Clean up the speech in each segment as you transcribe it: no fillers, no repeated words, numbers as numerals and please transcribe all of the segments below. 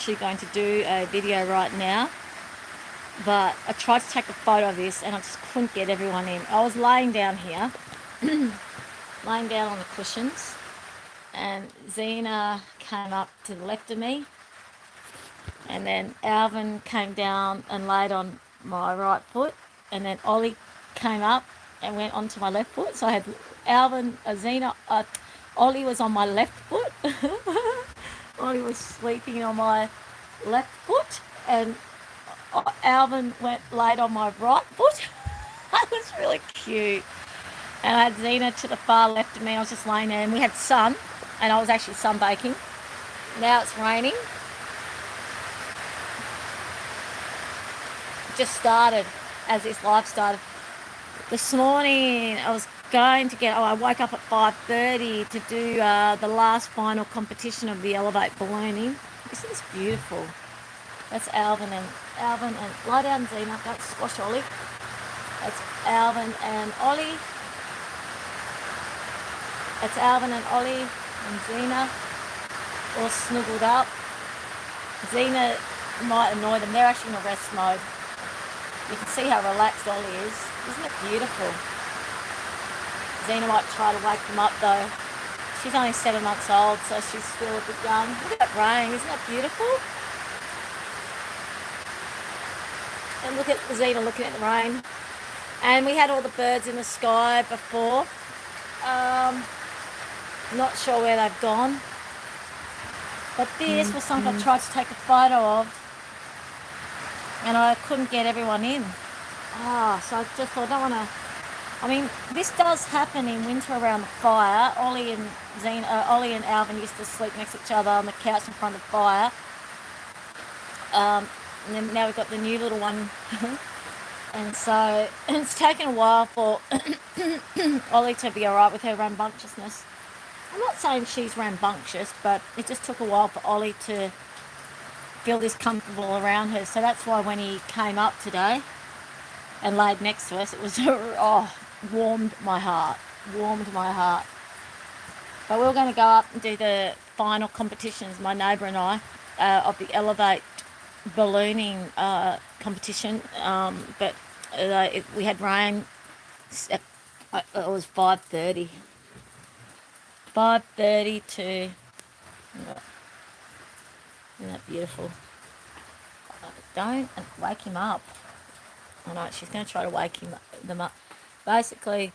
actually going to do a video right now, but I tried to take a photo of this and I just couldn't get everyone in. I was laying down here, laying down on the cushions, and Zeena came up to the left of me, and then Alvin came down and laid on my right foot, and then Ollie came up and went onto my left foot. So I had Zeena, Ollie was on my left foot. Ollie was sleeping on my left foot, and Alvin went laid on my right foot. That was really cute. And I had Zeena to the far left of me. I was just laying there, and we had sun, and I was actually sunbaking. Now it's raining. Just started as this live started. This morning I was going to I woke up at 5:30 to do the last final competition of the Elevate ballooning. Isn't this beautiful? That's Alvin and lie down, Zeena. Don't squash Ollie. That's Alvin and Ollie. That's Alvin and Ollie and Zeena all snuggled up. Zeena might annoy them. They're actually in a rest mode. You can see how relaxed Ollie is. Isn't it beautiful? Zeena might try to wake them up though. She's only 7 months old, so she's still a bit young. Look at that rain. Isn't that beautiful? And look at Zeena looking at the rain. And we had all the birds in the sky before. Not sure where they've gone. But this was something I tried to take a photo of, and I couldn't get everyone in. So I just thought, I don't want to. I mean, this does happen in winter around the fire. Ollie and Alvin used to sleep next to each other on the couch in front of the fire. And then now we've got the new little one. And so it's taken a while for Ollie to be alright with her rambunctiousness. I'm not saying she's rambunctious, but it just took a while for Ollie to feel this comfortable around her. So that's why when he came up today and laid next to us, it was warmed my heart. But we were going to go up and do the final competitions, my neighbour and I, of the Elevate ballooning competition. But we had rain. It was 5:30. 5:30 to... Isn't that beautiful? Don't wake him up. I know, she's going to try to wake them up. Basically,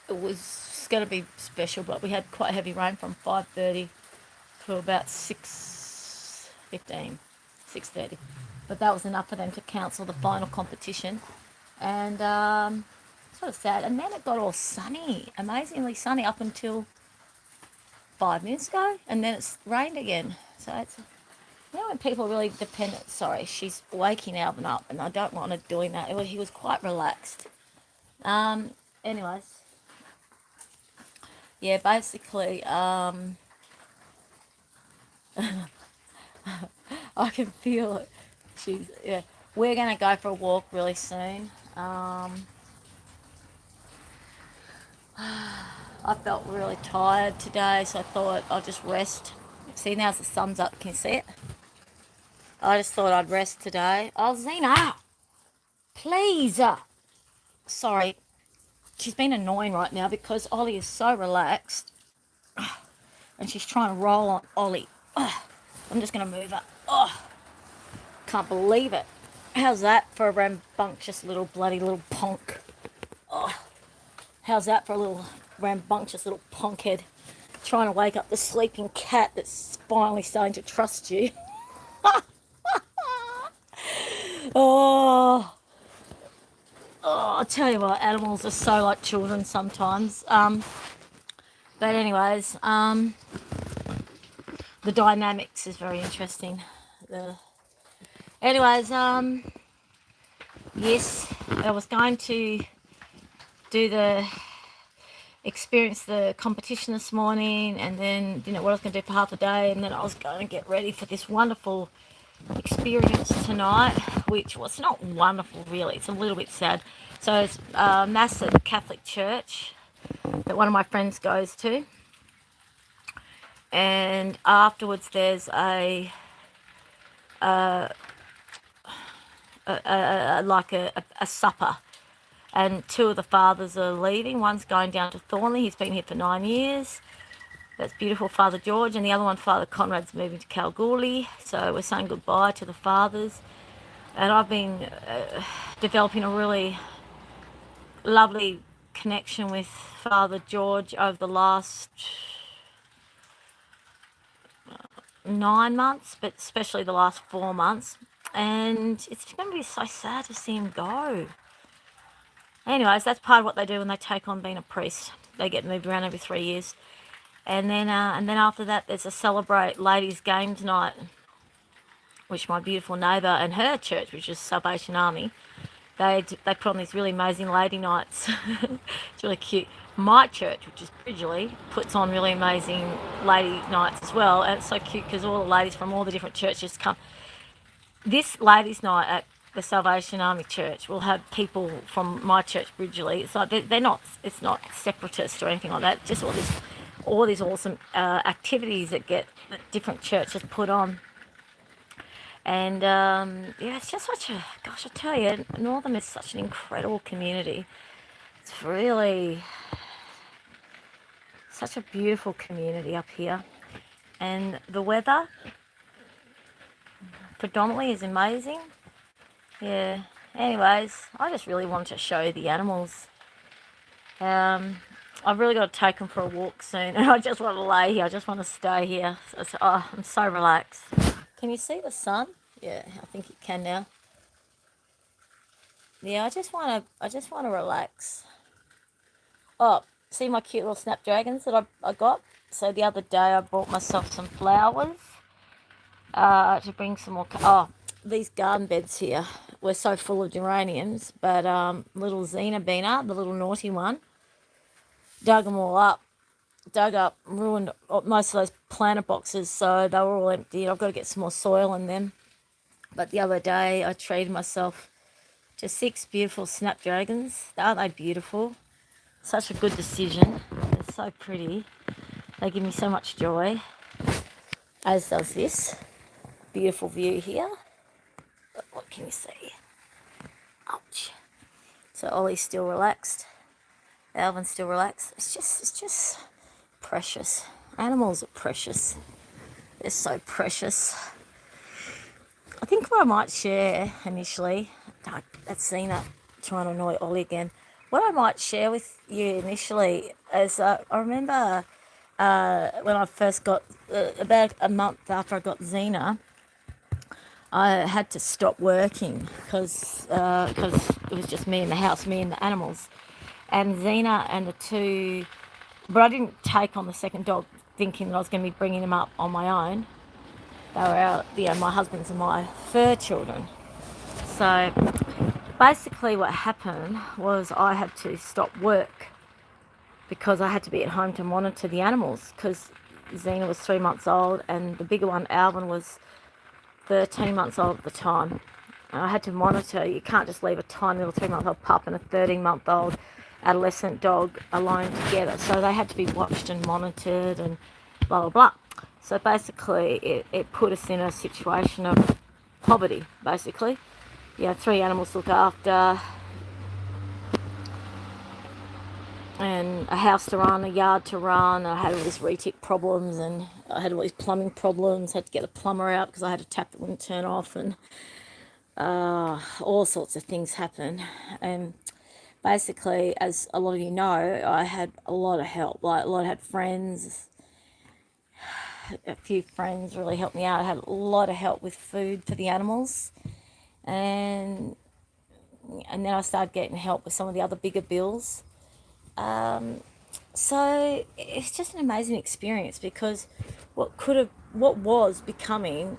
it was going to be special, but we had quite heavy rain from 5:30 to about 6:30. But that was enough for them to cancel the final competition. And sort of sad. And then it got all sunny, amazingly sunny up until 5 minutes ago, and then it's rained again. So it's, when people really dependent. Sorry, she's waking Alvin up, and I don't want her doing that. He was quite relaxed. Anyways, yeah, basically, I can feel it. We're gonna go for a walk really soon. I felt really tired today, so I thought I'll just rest. See, now the sun's up. Can you see it? I just thought I'd rest today. Oh, Zeena, please. Sorry. She's been annoying right now because Ollie is so relaxed. And she's trying to roll on Ollie. I'm just going to move her. Can't believe it. How's that for a rambunctious little punk? How's that for a little rambunctious little punkhead trying to wake up the sleeping cat that's finally starting to trust you? I tell you what, animals are so like children sometimes. But anyways, the dynamics is very interesting. Yes, I was going to experience the competition this morning, and then what I was going to do for half the day, and then I was going to get ready for this wonderful experience tonight, which was not wonderful really. It's a little bit sad. So it's Mass at the Catholic Church that one of my friends goes to, and afterwards there's like a supper, and two of the fathers are leaving. One's going down to Thornley. He's been here for 9 years. That's beautiful, Father George, and the other one, Father Conrad's moving to Kalgoorlie. So we're saying goodbye to the fathers. And I've been developing a really lovely connection with Father George over the last 9 months, but especially the last 4 months. And it's going to be so sad to see him go. Anyways, that's part of what they do when they take on being a priest. They get moved around every 3 years. And then after that, there's a Celebrate Ladies Games night, which my beautiful neighbour and her church, which is Salvation Army, they put on these really amazing lady nights. It's really cute. My church, which is Bridgeley, puts on really amazing lady nights as well. And it's so cute because all the ladies from all the different churches come. This ladies' night at the Salvation Army Church will have people from my church, Bridgeley. It's like they're not. It's not separatist or anything like that. Just all these awesome activities that different churches put on. And yeah, it's just such a, gosh, I tell you, Northam is such an incredible community. It's really such a beautiful community up here, and the weather predominantly is amazing. Yeah. Anyways, I just really wanted to show you the animals. I've really got to take them for a walk soon, and I just want to lay here. I just want to stay here. I'm so relaxed. Can you see the sun? Yeah, I think you can now. Yeah, I just want to relax. Oh, see my cute little snapdragons that I got? So the other day I bought myself some flowers to bring some more. Oh, these garden beds here were so full of geraniums, but little Zeena Beaner, the little naughty one, dug them all up. Ruined most of those planter boxes, so they were all empty. I've got to get some more soil in them. But the other day I treated myself to 6 beautiful snapdragons. Aren't they beautiful? Such a good decision. They're so pretty. They give me so much joy, as does this beautiful view here. What can you see? Ouch. So Ollie's still relaxed. Alvin's still relaxed. It's just precious. Animals are precious. They're so precious. I think what I might share initially, that's Zeena trying to annoy Ollie again. What I might share with you initially is I remember when I first got, about a month after I got Zeena, I had to stop working because it was just me in the house, me and the animals. And Zeena and the two, but I didn't take on the second dog thinking that I was going to be bringing them up on my own. They were my husband's and my fur children. So basically what happened was I had to stop work because I had to be at home to monitor the animals, because Zeena was 3 months old and the bigger one, Alvin, was 13 months old at the time. And I had to monitor. You can't just leave a tiny little 3-month-old pup and a 13-month-old adolescent dog alone together. So they had to be watched and monitored and blah, blah, blah. So basically it put us in a situation of poverty, basically. You know, 3 animals to look after, and a house to run, a yard to run. I had all these retic problems, and I had all these plumbing problems. Had to get the plumber out because I had a tap that wouldn't turn off, and all sorts of things happen. And basically, as a lot of you know, I had a lot of help. Like, I had friends. A few friends really helped me out. I had a lot of help with food for the animals, and then I started getting help with some of the other bigger bills. So it's just an amazing experience, because what was becoming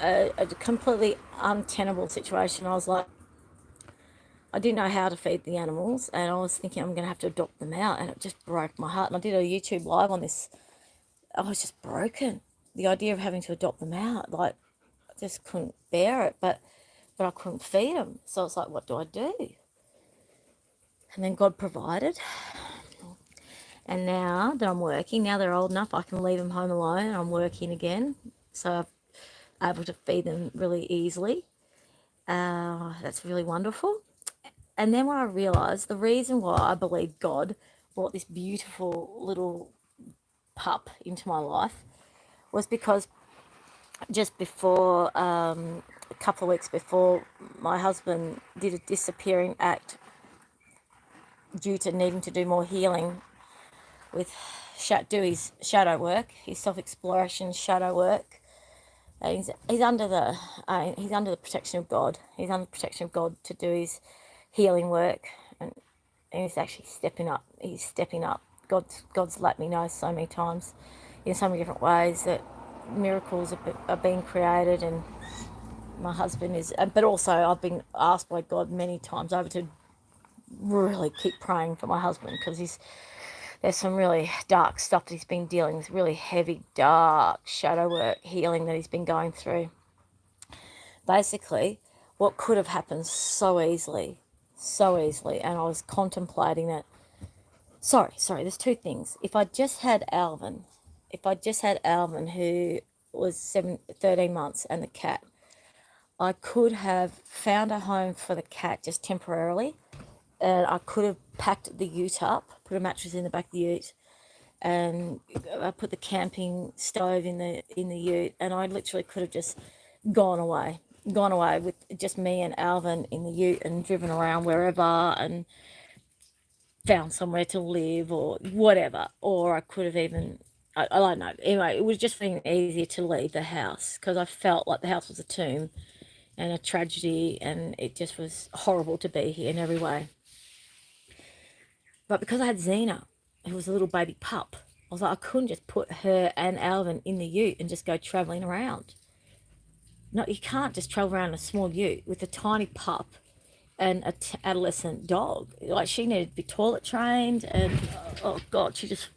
a completely untenable situation, I was like, I didn't know how to feed the animals, and I was thinking I'm going to have to adopt them out, and it just broke my heart. And I did a YouTube live on this. I was just broken. The idea of having to adopt them out, like, I just couldn't bear it, but I couldn't feed them. So I was like, what do I do? And then God provided. And now that I'm working, now they're old enough, I can leave them home alone and I'm working again. So I'm able to feed them really easily. That's really wonderful. And then when I realised the reason why I believe God brought this beautiful little pup into my life was because just before, a couple of weeks before, my husband did a disappearing act due to needing to do more healing with do his shadow work, his self-exploration shadow work. And he's under the protection of God. He's under the protection of God to do his healing work, and he's actually stepping up. He's stepping up. God's let me know so many times, in so many different ways, that miracles are being created, and my husband is. But also, I've been asked by God many times over to really keep praying for my husband, because there's some really dark stuff that he's been dealing with, really heavy, dark shadow work, healing that he's been going through. Basically, what could have happened so easily, and I was contemplating it. Sorry, there's two things. If I just had Alvin, who was 13 months, and the cat, I could have found a home for the cat just temporarily, and I could have packed the ute up, put a mattress in the back of the ute, and I put the camping stove in the ute, and I literally could have just gone away, with just me and Alvin in the ute, and driven around wherever and found somewhere to live or whatever. Or I could have even, I don't know. Anyway, it was just been easier to leave the house, because I felt like the house was a tomb and a tragedy, and it just was horrible to be here in every way. But because I had Zeena, who was a little baby pup, I was like, I couldn't just put her and Alvin in the ute and just go travelling around. No, you can't just travel around in a small ute with a tiny pup and an adolescent dog. Like, she needed to be toilet trained, and oh God, she just,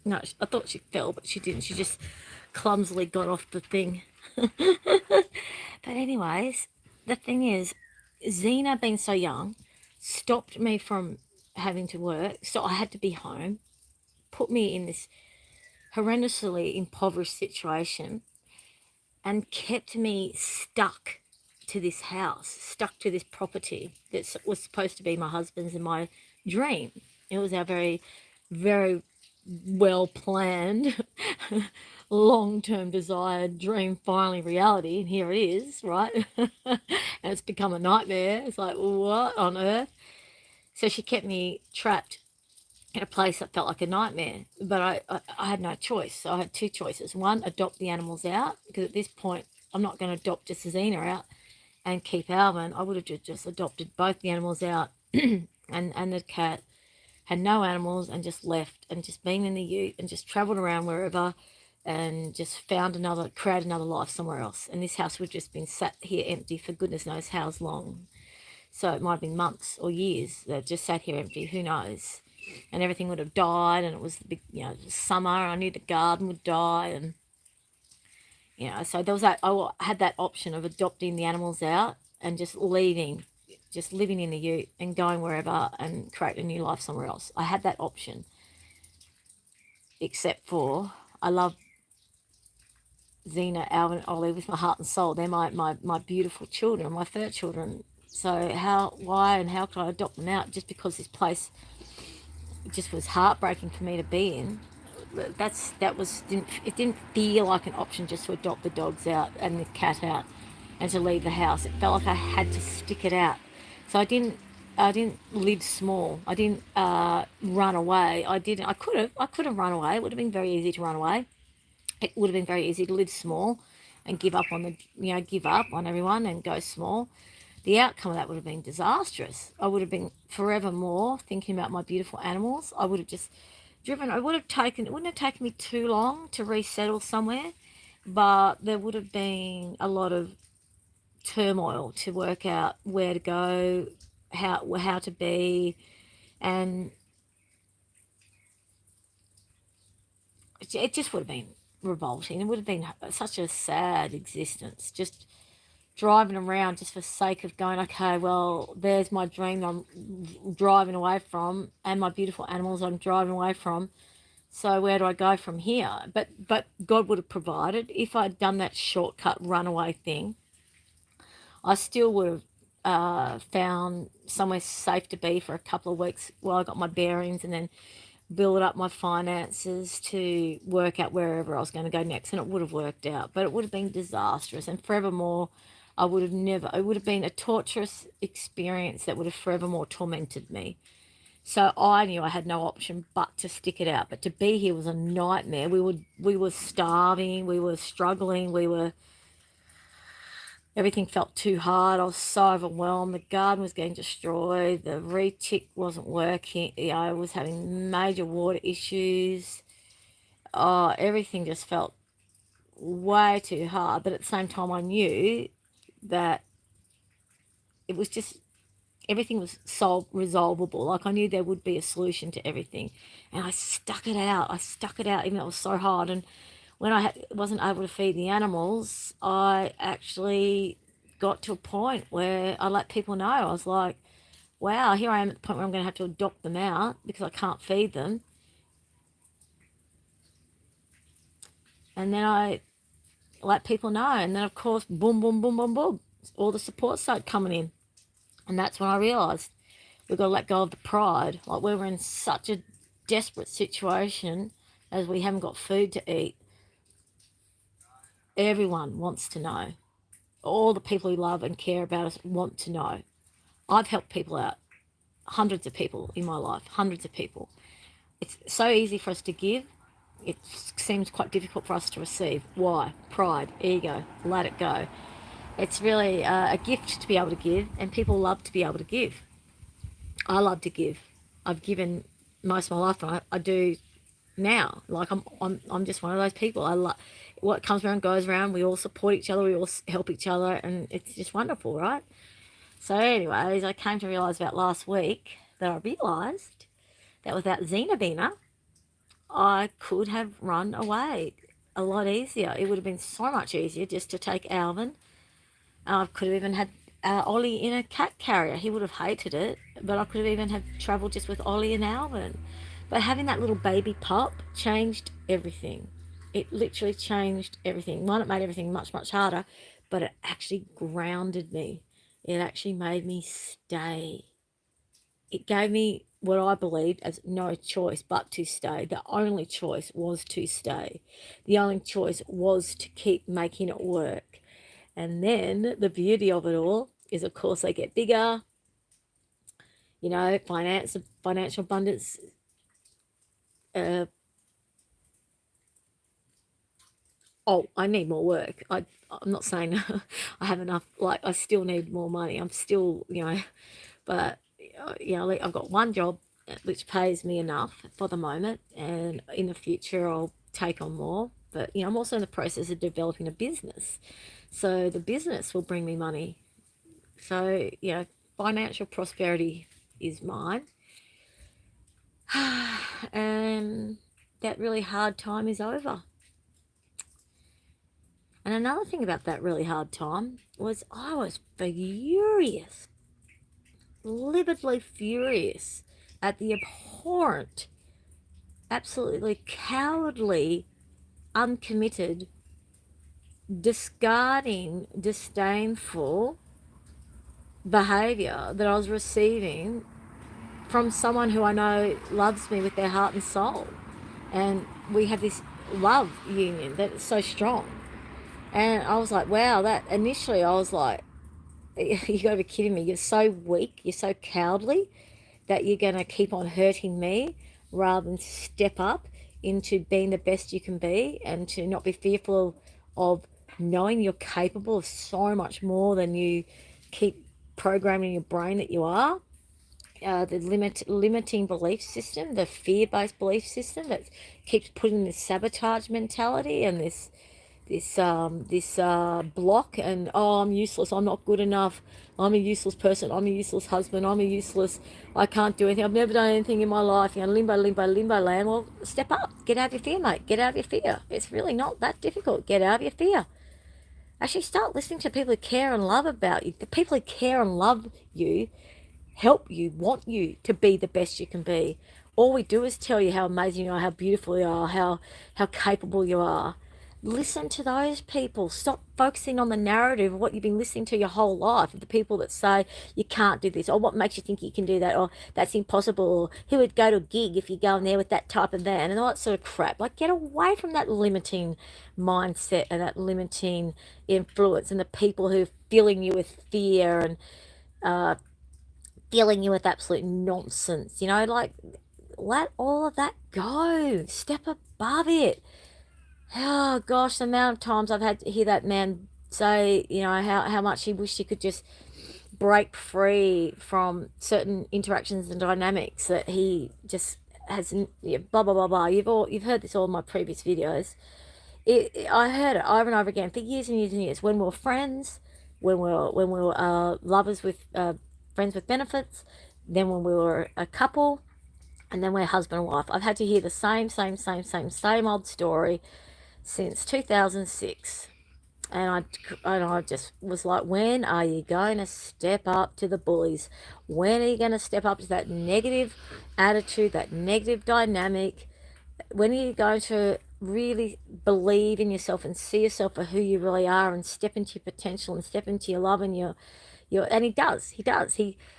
no, I thought she fell, but she didn't. She just clumsily got off the thing. But anyways, the thing is, Zeena being so young stopped me from having to work, so I had to be home, put me in this horrendously impoverished situation, and kept me stuck to this house, stuck to this property that was supposed to be my husband's and my dream. It was our very, very well planned, long term desired dream, finally reality, and here it is, right? And it's become a nightmare. It's like, what on earth? So she kept me trapped in a place that felt like a nightmare. But I had no choice. So I had two choices. One, adopt the animals out, because at this point, I'm not going to adopt just Zeena out and keep Alvin. I would have just adopted both the animals out and the cat, had no animals, and just left, and just been in the ute and just travelled around wherever, and just create another life somewhere else. And this house would have just been sat here empty for goodness knows how long. So it might have been months or years that just sat here empty, who knows. And everything would have died, and it was the big, summer, and I knew the garden would die, and so there was that. I had that option of adopting the animals out and just leaving, just living in the ute and going wherever and create a new life somewhere else. I had that option, except for I love Zeena, Alvin, and Ollie with my heart and soul. They're my beautiful children, my fur children. So why and how could I adopt them out just because this place just was heartbreaking for me to be in? It didn't feel like an option just to adopt the dogs out and the cat out and to leave the house. It felt like I had to stick it out. So I didn't live small. I didn't run away. I could have run away. It would have been very easy to run away. It would have been very easy to live small and give up on everyone and go small. The outcome of that would have been disastrous. I would have been forever more thinking about my beautiful animals. I would have just driven. It wouldn't have taken me too long to resettle somewhere, but there would have been a lot of turmoil to work out where to go, how to be, and it just would have been revolting. It would have been such a sad existence, just driving around just for the sake of going, okay, well, there's my dream I'm driving away from, and my beautiful animals I'm driving away from, So where do I go from here? But God would have provided. If I'd done that shortcut runaway thing, I still would have found somewhere safe to be for a couple of weeks while I got my bearings, and then build up my finances to work out wherever I was going to go next. And it would have worked out, but it would have been disastrous. And forevermore, I would have never, it would have been a torturous experience that would have forevermore tormented me. So I knew I had no option but to stick it out. But to be here was a nightmare. We were starving, we were struggling, everything felt too hard. I was so overwhelmed. The garden was getting destroyed. The retic wasn't working. I was having major water issues. Oh, everything just felt way too hard. But at the same time, I knew that it was just everything was resolvable. Like I knew there would be a solution to everything, and I stuck it out. I stuck it out, even though it was so hard. And when wasn't able to feed the animals, I actually got to a point where I let people know. I was like, wow, here I am at the point where I'm going to have to adopt them out because I can't feed them. And then I let people know. And then, of course, boom, boom, boom, boom, boom, all the support started coming in. And that's when I realised we've got to let go of the pride. Like we were in such a desperate situation as we haven't got food to eat. Everyone wants to know. All the people who love and care about us want to know. I've helped people out, hundreds of people in my life, hundreds of people. It's so easy for us to give. It seems quite difficult for us to receive. Why? Pride, ego, let it go. It's really a gift to be able to give, and people love to be able to give. I love to give. I've given most of my life, and I do now. Like I'm just one of those people. I love what comes around goes around. We all support each other. We all help each other, and it's just wonderful, right? So, anyways, I came to realise about last week that I realised that without Zeena being up, I could have run away a lot easier. It would have been so much easier just to take Alvin. I could have even had Ollie in a cat carrier. He would have hated it, but I could have even had travelled just with Ollie and Alvin. But having that little baby pup changed everything. It literally changed everything. One, it made everything much, much harder, but it actually grounded me. It actually made me stay. It gave me what I believed as no choice but to stay. The only choice was to stay. The only choice was to keep making it work. And then the beauty of it all is, of course, they get bigger. You know, financial abundance. I need more work. I'm not saying I have enough. Like, I still need more money. I'm still, but I've got one job which pays me enough for the moment, and in the future I'll take on more. But I'm also in the process of developing a business, so the business will bring me money. So financial prosperity is mine, and that really hard time is over. And another thing about that really hard time was I was furious, lividly furious at the abhorrent, absolutely cowardly, uncommitted, discarding, disdainful behaviour that I was receiving from someone who I know loves me with their heart and soul. And we have this love union that is so strong. And I was like, wow, that initially I was like, you gotta be kidding me. You're so weak, you're so cowardly that you're gonna keep on hurting me rather than step up into being the best you can be, and to not be fearful of knowing you're capable of so much more than you keep programming your brain that you are. The limiting belief system, the fear-based belief system that keeps putting this sabotage mentality and this block, and I'm useless, I'm not good enough, I'm a useless person, I'm a useless husband, I can't do anything, I've never done anything in my life, limbo, limbo, limbo land. Well, step up, get out of your fear, mate, get out of your fear. It's really not that difficult. Get out of your fear. Actually start listening to people who care and love about you. The people who care and love you help you, want you to be the best you can be. all we do is tell you how amazing you are, how beautiful you are, how capable you are. Listen to those people. Stop focusing on the narrative of what you've been listening to your whole life, of the people that say you can't do this, or what makes you think you can do that, or that's impossible, or who would go to a gig if you go in there with that type of van, and all that sort of crap. Like, get away from that limiting mindset and that limiting influence, and the people who are filling you with fear and filling you with absolute nonsense. Like, let all of that go. Step above it. Oh gosh, the amount of times I've had to hear that man say, how much he wished he could just break free from certain interactions and dynamics that he just has, yeah, blah blah blah blah. You've heard this all in my previous videos. I heard it over and over again for years and years and years. When we were friends, when we were lovers with friends with benefits, then when we were a couple, and then we're husband and wife. I've had to hear the same old story since 2006. And I just was like, when are you going to step up to the bullies? When are you going to step up to that negative attitude, that negative dynamic? When are you going to really believe in yourself and see yourself for who you really are, and step into your potential and step into your love and your and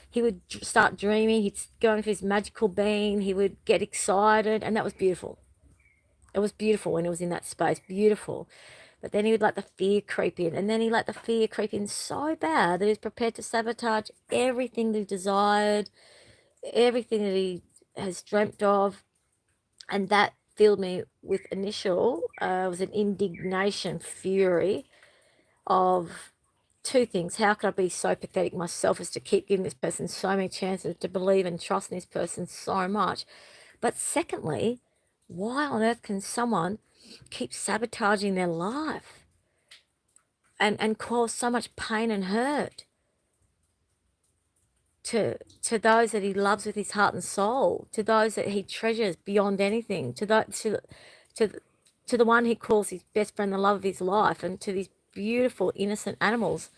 he would start dreaming, he'd go into his magical being, he would get excited, and that was beautiful. It was beautiful when he was in that space, beautiful. But then he would let the fear creep in, and then he let the fear creep in so bad that he was prepared to sabotage everything that he desired, everything that he has dreamt of. And that filled me with was an indignation, fury of two things. How could I be so pathetic myself as to keep giving this person so many chances, to believe and trust in this person so much? But secondly, why on earth can someone keep sabotaging their life and cause so much pain and hurt to those that he loves with his heart and soul, to those that he treasures beyond anything, to to the one he calls his best friend, the love of his life, and to these beautiful innocent animals,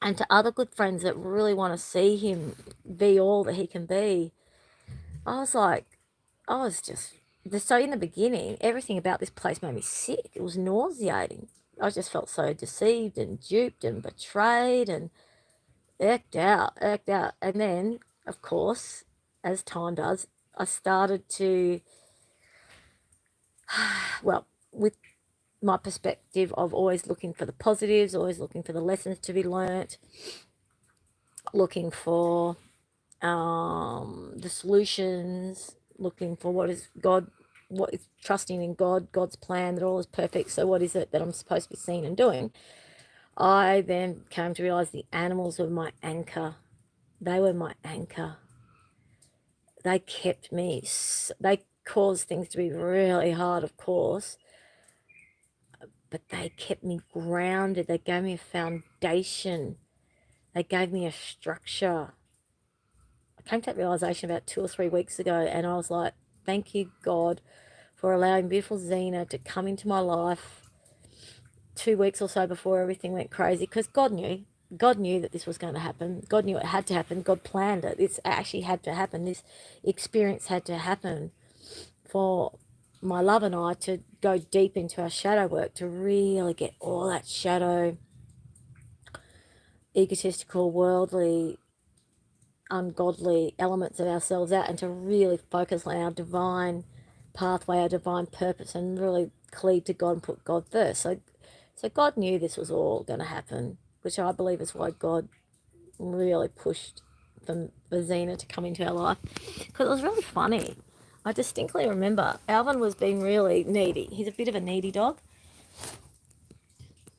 and to other good friends that really want to see him be all that he can be. I was like, I was just so in the beginning, everything about this place made me sick. It was nauseating. I just felt so deceived and duped and betrayed and irked out. And then, of course, as time does, I started to, well, with my perspective of always looking for the positives, always looking for the lessons to be learnt, looking for the solutions, looking for what is trusting in God's plan, that all is perfect. So what is it that I'm supposed to be seeing and doing? I then came to realize the animals were my anchor. They were my anchor. They kept me. They caused things to be really hard, of course, but they kept me grounded. They gave me a foundation. They gave me a structure. I came to that realization about 2 or 3 weeks ago, and I was like, thank you, God, for allowing beautiful Zeena to come into my life 2 weeks or so before everything went crazy, because God knew. God knew that this was going to happen. God knew it had to happen. God planned it. It's actually had to happen. This experience had to happen for my love and I to go deep into our shadow work, to really get all that shadow, egotistical, worldly, ungodly elements of ourselves out, and to really focus on our divine pathway, our divine purpose, and really cleave to God and put God first. So God knew this was all going to happen, which I believe is why God really pushed for Zeena to come into our life, because it was really funny. I distinctly remember Alvin was being really needy. He's a bit of a needy dog.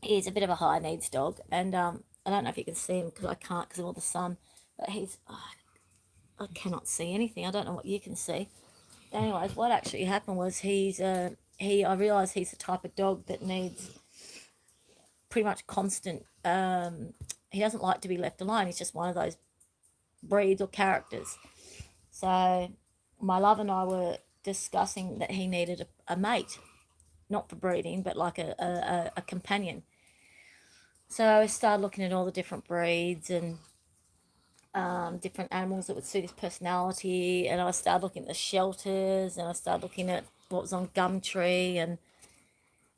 He's a bit of a high needs dog, and I don't know if you can see him because I can't because of all the sun, but I cannot see anything. I don't know what you can see. Anyways, what actually happened was I realised he's the type of dog that needs pretty much constant. He doesn't like to be left alone. He's just one of those breeds or characters. So my love and I were discussing that he needed a mate, not for breeding, but like a companion. So I started looking at all the different breeds, and different animals that would suit his personality. And I started looking at the shelters, and I started looking at what was on Gumtree, and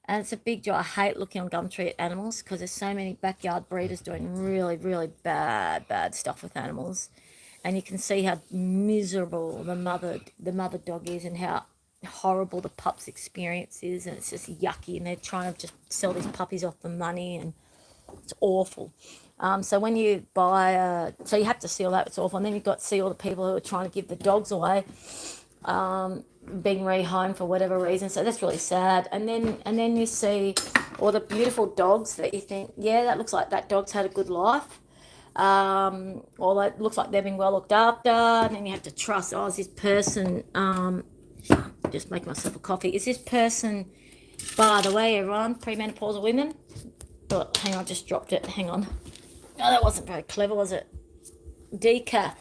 it's a big job. I hate looking on Gumtree at animals because there's so many backyard breeders doing really, really bad stuff with animals, and you can see how miserable the mother dog is, and how horrible the pup's experience is, and it's just yucky, and they're trying to just sell these puppies off for money, and it's awful. So when you buy, so you have to see all that, it's awful, and then you've got to see all the people who are trying to give the dogs away, being rehomed for whatever reason. So that's really sad. And then you see all the beautiful dogs that you think, yeah, that looks like that dog's had a good life. Or that looks like they've been well looked after. And then you have to trust, oh, is this person, just make myself a coffee. Is this person, by the way, everyone, premenopausal women? Oh, hang on, I just dropped it. Hang on. Oh, that wasn't very clever, was it? Decaf.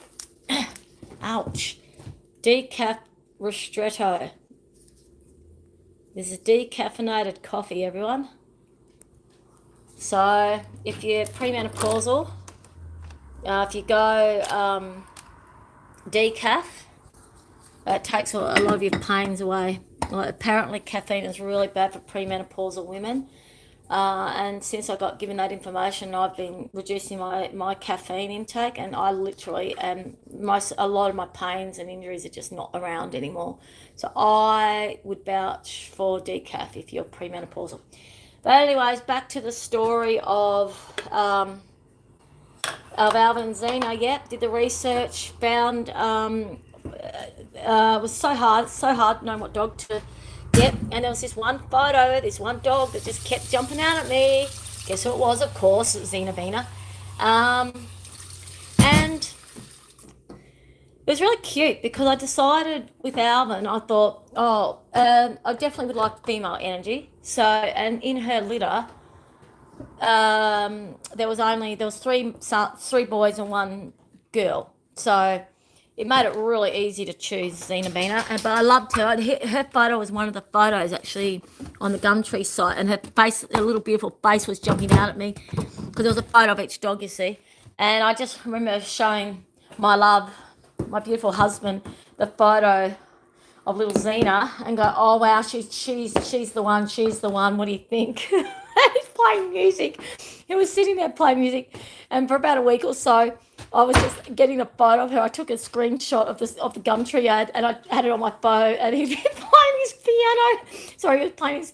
Ouch. Decaf ristretto. This is decaffeinated coffee, everyone. So if you're premenopausal, if you go decaf, it takes a lot of your pains away. Well, apparently caffeine is really bad for premenopausal women. And since I got given that information, I've been reducing my caffeine intake, and I literally am, a lot of my pains and injuries are just not around anymore. So I would vouch for decaf if you're premenopausal. But anyways, back to the story of Alvin and Zeena. Yep, did the research, found it was so hard knowing what dog to get. And there was this one photo, this one dog that just kept jumping out at me. Guess who it was? Of course, it was Zeena. And it was really cute because I decided with Alvin, I thought, I definitely would like female energy. So, and in her litter, there was three boys and one girl. So it made it really easy to choose Zeena. But I loved her. Her photo was one of the photos actually on the Gumtree site, and her face, her little beautiful face, was jumping out at me because there was a photo of each dog, you see. And I just remember showing my love, my beautiful husband, the photo of little Zeena, and go, oh wow, she's the one, she's the one. What do you think? He's playing music. He was sitting there playing music, and for about a week or so, I was just getting a photo of her. I took a screenshot of the Gumtree ad, and I had it on my phone. And he'd been playing his piano. Sorry, he was playing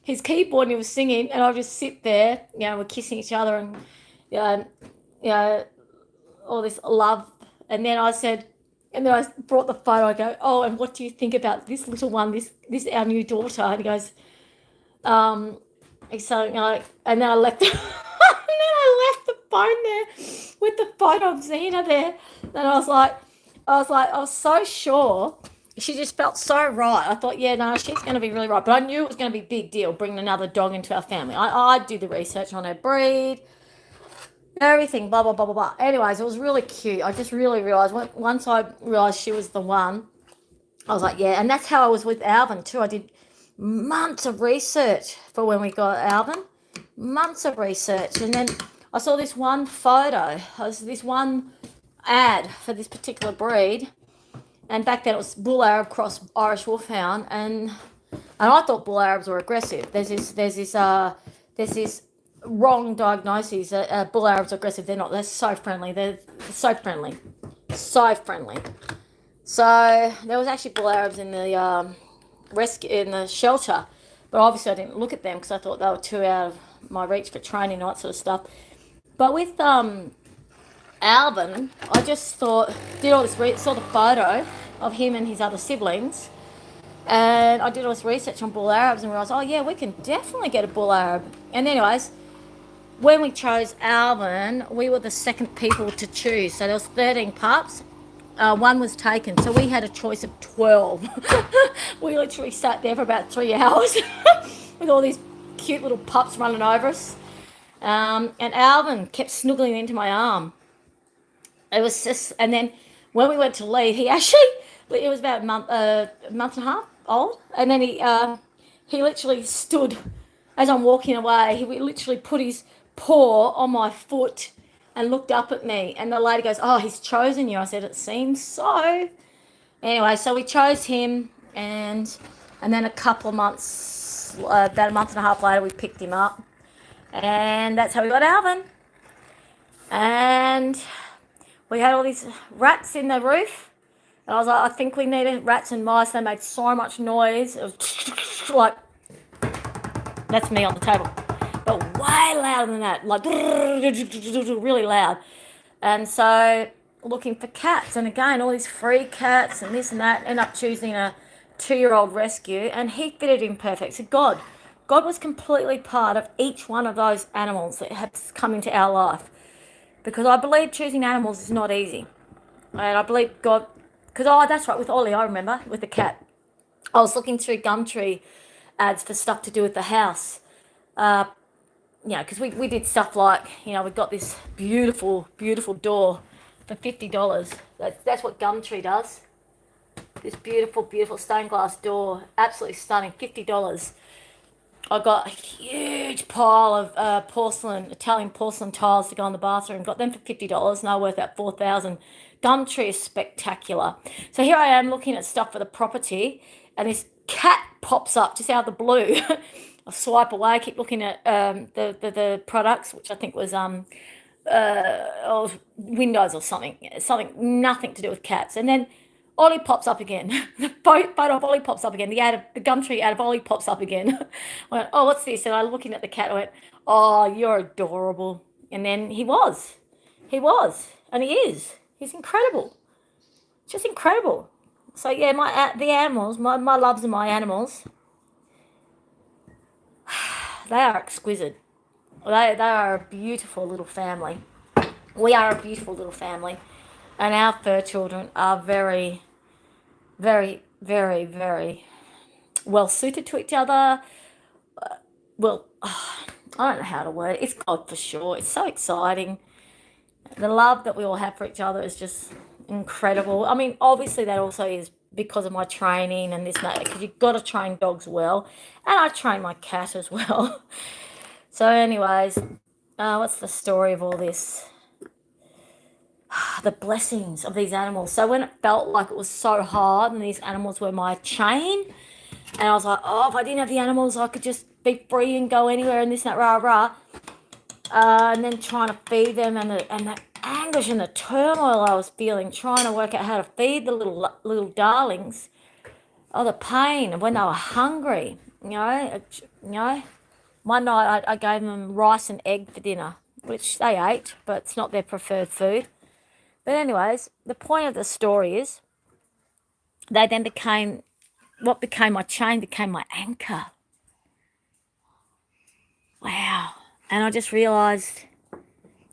his keyboard, and he was singing. And I would just sit there, we're kissing each other, and all this love. And then I said, and then I brought the photo. I go, oh, and what do you think about this little one? This our new daughter. And he goes, so and then I left. And then I left the phone there with the photo of Zeena there. And I was so sure. She just felt so right. I thought, yeah, no, she's going to be really right. But I knew it was going to be a big deal bringing another dog into our family. I do the research on her breed, everything, blah, blah, blah, blah, blah. Anyways, it was really cute. I just really realised, once I realised she was the one, I was like, yeah. And that's how I was with Alvin too. I did months of research for when we got Alvin. Months of research. And then I saw this one photo. This one ad for this particular breed. And back then it was Bull Arab cross Irish Wolfhound. And I thought Bull Arabs were aggressive. There's this wrong diagnosis. Bull Arabs are aggressive. They're not. They're so friendly. They're so friendly. So friendly. So there was actually Bull Arabs in the in the shelter, but obviously I didn't look at them because I thought they were too out of my reach for training and all that sort of stuff. But with Alvin, I just thought, did all this saw the photo of him and his other siblings, and I did all this research on Bull Arabs and realised, oh yeah, we can definitely get a Bull Arab. And anyways, when we chose Alvin, we were the second people to choose. So there was 13 pups. One was taken, so we had a choice of 12. We literally sat there for about 3 hours with all these cute little pups running over us. And Alvin kept snuggling into my arm. It was just, and then when we went to leave, he was about a month and a half old, and then he literally stood as I'm walking away. He literally put his paw on my foot and looked up at me. And the lady goes, "Oh, he's chosen you." I said, "It seems so." Anyway, so we chose him, and then a couple of months, about a month and a half later, we picked him up, and that's how we got Alvin. And we had all these rats in the roof, and I was like, I think we needed rats and mice. They made so much noise. It was like, that's me on the table, but way louder than that, like really loud. And so looking for cats, and again, all these free cats and this and that. End up choosing a 2-year-old rescue, and he fitted in perfect. So God was completely part of each one of those animals that had come into our life, because I believe choosing animals is not easy, and I believe God. Because that's right, with Ollie, I remember with the cat, I was looking through Gumtree ads for stuff to do with the house. Because we did stuff like, we got this beautiful, beautiful door for $50. That's what Gumtree does. This beautiful, beautiful stained glass door, absolutely stunning, $50. I got a huge pile of Italian porcelain tiles to go in the bathroom. Got them for $50, and they're worth about 4,000. Gumtree is spectacular. So here I am looking at stuff for the property, and this cat pops up just out of the blue. I swipe away, keep looking at the products, which I think was Windows or something, nothing to do with cats. And then Ollie pops up again. The photo of Ollie pops up again. The Gumtree ad of Ollie pops up again. I went, "Oh, what's this?" And I looking at the cat. I went, "Oh, you're adorable." And then he was, and he is. He's incredible, just incredible. So yeah, the animals, my loves of my animals, they are exquisite. They are a beautiful little family. We are a beautiful little family, and our fur children are very, very, very, very well suited to each other. Well, I don't know how to word it. It's God for sure. It's so exciting. The love that we all have for each other is just incredible. I mean, obviously that also is because of my training and this and that, because you've got to train dogs well, and I train my cat as well. So anyways, what's the story of all this? The blessings of these animals. So when it felt like it was so hard and these animals were my chain, and I was like, oh, if I didn't have the animals, I could just be free and go anywhere and this and that, rah, rah. And then trying to feed them, and the anguish and the turmoil I was feeling, trying to work out how to feed the little darlings. Oh, the pain when they were hungry, One night I gave them rice and egg for dinner, which they ate, but it's not their preferred food. But anyways, the point of the story is they then what became my chain became my anchor. Wow. And I just realised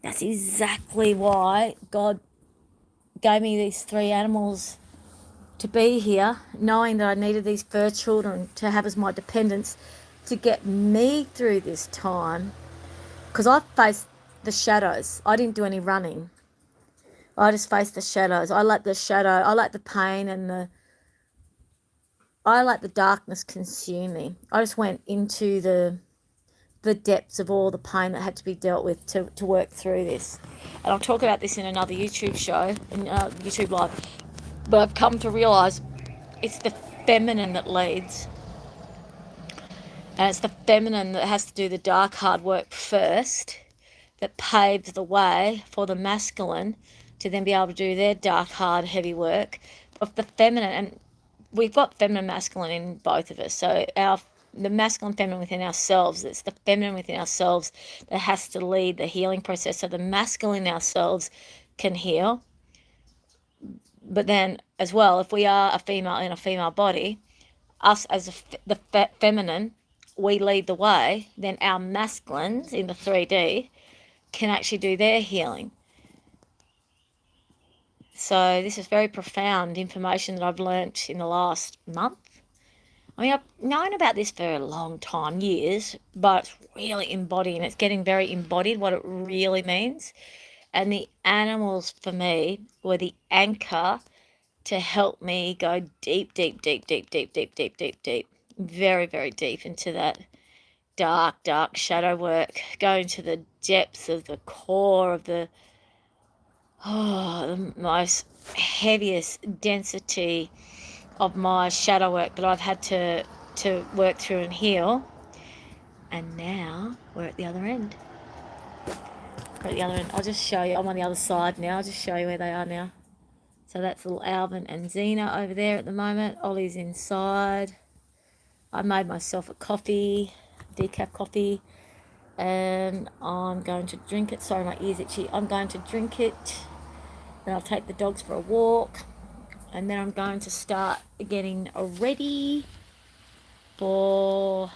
that's exactly why God gave me these 3 animals to be here, knowing that I needed these fur children to have as my dependents to get me through this time. Because I faced the shadows. I didn't do any running. I just faced the shadows. I let the pain and I let the darkness consume me. I just went into the depths of all the pain that had to be dealt with to work through this. And I'll talk about this in another YouTube show, in YouTube Live. But I've come to realise it's the feminine that leads. And it's the feminine that has to do the dark, hard work first, that paves the way for the masculine to then be able to do their dark, hard, heavy work. Of the feminine, and we've got feminine, masculine in both of us. So the masculine, feminine within ourselves, it's the feminine within ourselves that has to lead the healing process. So the masculine in ourselves can heal. But then as well, if we are a female in a female body, us as the feminine, we lead the way, then our masculines in the 3D can actually do their healing. So this is very profound information that I've learnt in the last month. I mean, I've known about this for a long time, years, but it's really embodying. It's getting very embodied, what it really means. And the animals, for me, were the anchor to help me go deep, deep, deep, deep, deep, deep, deep, deep, deep, very, very deep into that dark, dark shadow work, going to the depths of the core of the the most heaviest density of my shadow work that I've had to work through and heal. And now we're at the other end. We're at the other end. I'll just show you. I'm on the other side now. I'll just show you where they are now. So that's little Alvin and Zeena over there at the moment. Ollie's inside. I made myself a coffee, decaf coffee, and I'm going to drink it. Sorry, my ear's itchy. I'm going to drink it. Then I'll take the dogs for a walk. And then I'm going to start getting ready for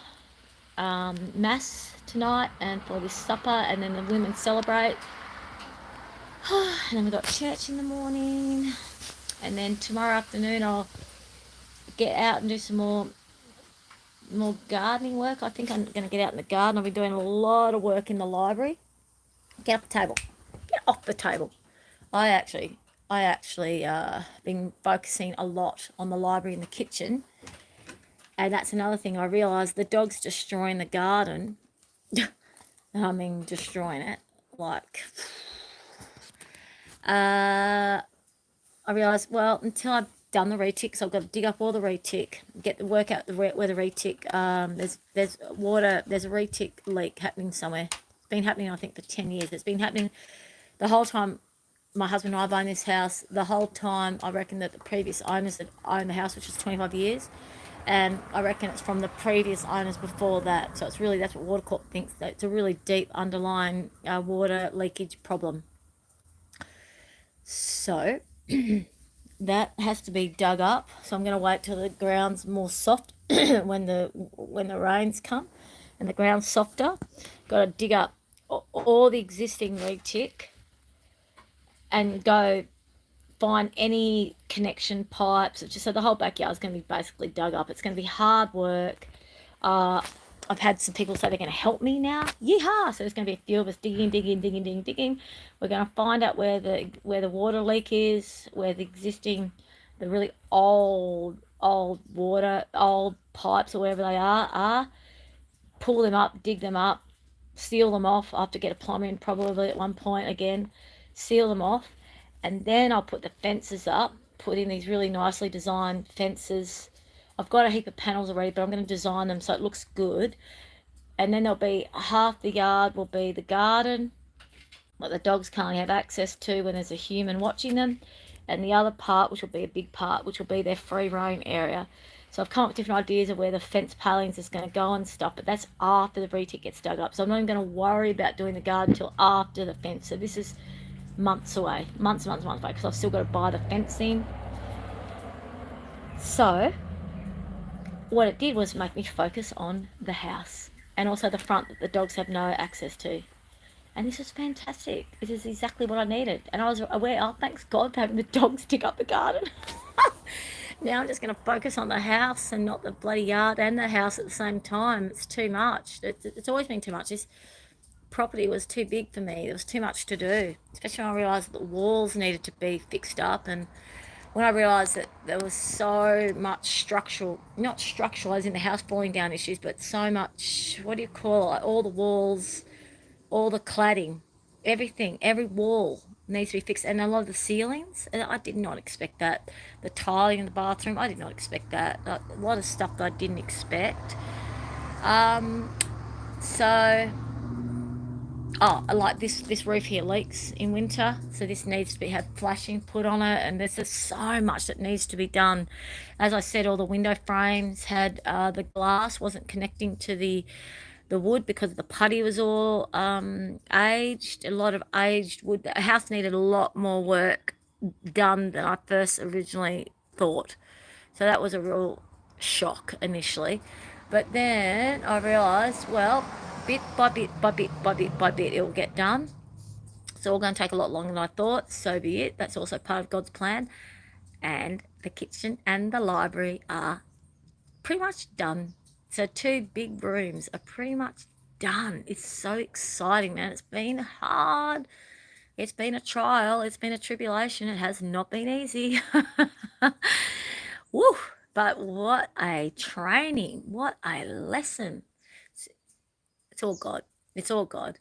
mass tonight and for this supper, and then the women celebrate. And then we've got church in the morning, and then tomorrow afternoon I'll get out and do some more gardening work. I think I'm going to get out in the garden. I'll be doing a lot of work in the library. Get off the table. Get off the table. I actually been focusing a lot on the library and the kitchen, and that's another thing I realised. The dog's destroying the garden. I mean, destroying it. Like, I realised, well, until I've done the retic, so I've got to dig up all the retic, get the work out where the retic. There's water. There's a retic leak happening somewhere. It's been happening, I think, for 10 years. It's been happening the whole time my husband and I have owned this house. The whole time, I reckon that the previous owners that owned the house, which was 25 years, and I reckon it's from the previous owners before that. So it's really, that's what Water Corp thinks, that it's a really deep underlying water leakage problem. So that has to be dug up. So I'm going to wait till the ground's more soft when the rains come and the ground's softer. Got to dig up all the existing retic and go find any connection pipes. It's just, so the whole backyard is going to be basically dug up. It's going to be hard work. I've had some people say they're going to help me now. Yeehaw! So there's going to be a few of us digging. We're going to find out where the water leak is, where the really old pipes or wherever they are. Pull them up, dig them up, seal them off. I have to get a plumber in probably at one point again, seal them off, and then I'll put the fences up, put in these really nicely designed fences. I've got a heap of panels already, but I'm going to design them so it looks good. And then there'll be half the yard will be the garden, what the dogs can't have access to when there's a human watching them, and the other part, which will be a big part, which will be their free roam area. So I've come up with different ideas of where the fence palings is going to go and stuff, but that's after the retic gets dug up. So I'm not even going to worry about doing the garden until after the fence. So this is months away, months away, because I've still got to buy the fence in. So what it did was make me focus on the house and also the front that the dogs have no access to. And this is fantastic. This is exactly what I needed. And I was aware, oh, thanks God for having the dogs dig up the garden. Now I'm just going to focus on the house and not the bloody yard and the house at the same time. It's too much. It's always been too much. This property was too big for me. There was too much to do, especially when I realised that the walls needed to be fixed up, and when I realised that there was so much not structural as in the house falling down issues, but so much, what do you call it, all the walls, all the cladding, everything, every wall needs to be fixed, and a lot of the ceilings. And I did not expect that. The tiling in the bathroom, I did not expect that. A lot of stuff that I didn't expect. So, like this roof here leaks in winter, so this needs to have flashing put on it, and there's just so much that needs to be done. As I said, all the window frames had the glass wasn't connecting to the wood because the putty was all aged. A lot of aged wood. The house needed a lot more work done than I first originally thought. So that was a real shock initially. But then I realised, well, bit by bit, it will get done. It's all going to take a lot longer than I thought. So be it. That's also part of God's plan. And the kitchen and the library are pretty much done. So 2 big rooms are pretty much done. It's so exciting, man. It's been hard. It's been a trial. It's been a tribulation. It has not been easy. Woo! But what a training. What a lesson. It's all God. It's all God.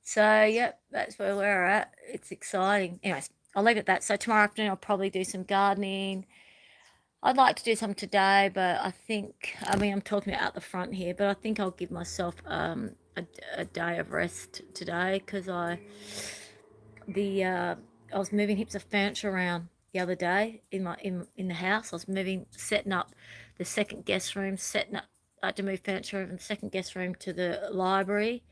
So, yep, that's where we're at. It's exciting. Anyways, I'll leave it at that. So tomorrow afternoon I'll probably do some gardening. I'd like to do some today, but I mean, I'm talking about out the front here, but I think I'll give myself a day of rest today because I was moving heaps of furniture around the other day in the house. I was setting up the second guest room, I had to move furniture from the second guest room to the library.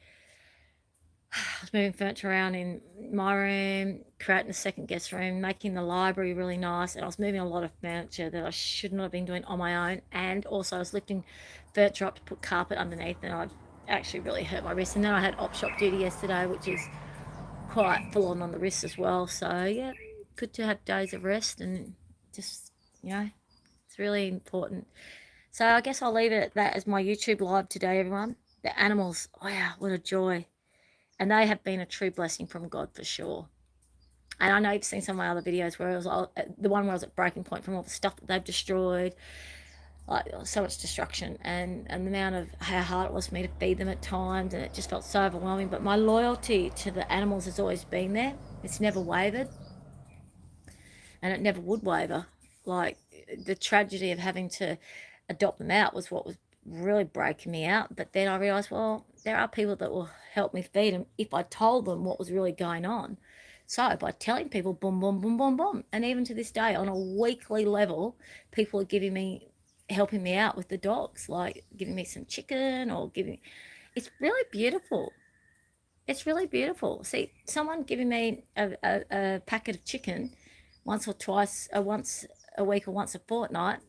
I was moving furniture around in my room, creating a second guest room, making the library really nice, and I was moving a lot of furniture that I should not have been doing on my own. And also, I was lifting furniture up to put carpet underneath, and I actually really hurt my wrist. And then I had op shop duty yesterday, which is quite full on the wrist as well. So yeah, good to have days of rest and just it's really important. So I guess I'll leave it at that as my YouTube live today, everyone. The animals, wow, what a joy. And they have been a true blessing from God for sure. And I know you've seen some of my other videos where the one where I was at breaking point from all the stuff that they've destroyed, like so much destruction, and the amount of how hard it was for me to feed them at times, and it just felt so overwhelming. But my loyalty to the animals has always been there. It's never wavered, and it never would waver. Like the tragedy of having to adopt them out was what was really breaking me out. But then I realized, well, there are people that will help me feed them if I told them what was really going on. So by telling people, boom, boom, boom, boom, boom, and even to this day, on a weekly level, people are helping me out with the dogs, like giving me some chicken or giving. It's really beautiful. It's really beautiful. See, someone giving me a packet of chicken once or twice, once a week or once a fortnight,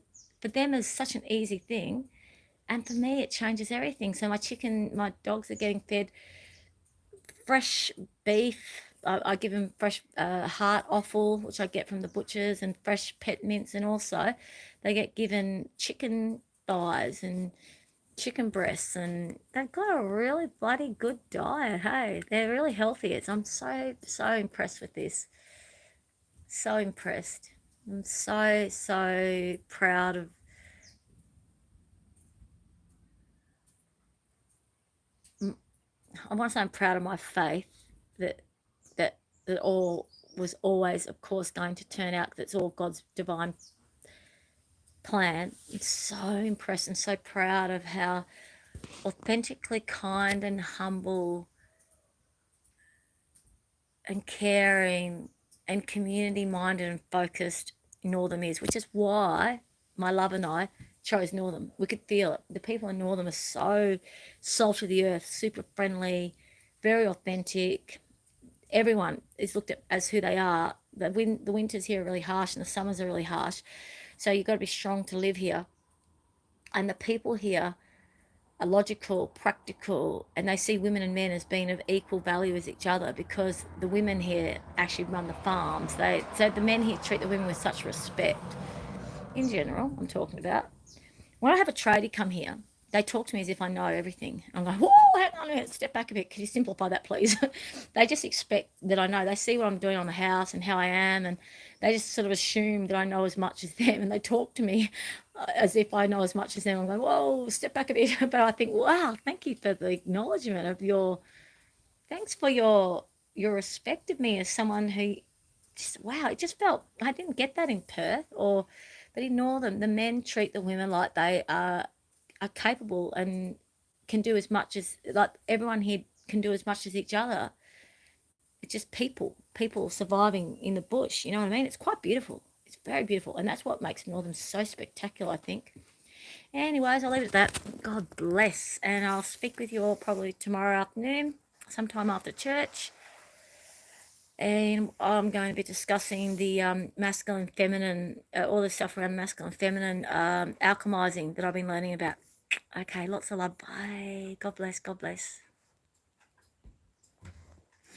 for them is such an easy thing. And for me, it changes everything. So my dogs are getting fed fresh beef. I give them fresh heart offal, which I get from the butchers, and fresh pet mints. And also they get given chicken thighs and chicken breasts, and they've got a really bloody good diet. Hey, they're really healthy. I'm so impressed with this. So impressed. I'm so proud of. I want to say I'm proud of my faith that that that all was always, of course, going to turn out. That's all God's divine plan. I'm so impressed and so proud of how authentically kind and humble and caring and community minded and focused Northam is, which is why my love and I chose Northam. We could feel it. The people in Northam are so salt of the earth, super friendly, very authentic. Everyone is looked at as who they are. The winters here are really harsh and the summers are really harsh. So you've got to be strong to live here. And the people here are logical, practical, and they see women and men as being of equal value as each other because the women here actually run the farms. So the men here treat the women with such respect. In general, I'm talking about. When I have a tradie come here, they talk to me as if I know everything. I'm like, whoa, hang on a minute, step back a bit. Could you simplify that, please? They just expect that I know. They see what I'm doing on the house and how I am, and they just sort of assume that I know as much as them, and they talk to me as if I know as much as them. I'm going, whoa, step back a bit. But I think, wow, thank you for the acknowledgement of thanks for your respect of me as someone who just, wow, it just felt, I didn't get that in Perth but in Northern, the men treat the women like they are capable and can do as much as, like everyone here can do as much as each other. It's just people surviving in the bush. You know what I mean? It's quite beautiful. It's very beautiful, and that's what makes Northern so spectacular, I think. Anyways, I'll leave it at that. God bless, and I'll speak with you all probably tomorrow afternoon, sometime after church. And I'm going to be discussing the masculine, feminine, all the stuff around masculine, feminine, alchemizing that I've been learning about. Okay, lots of love. Bye. God bless. God bless.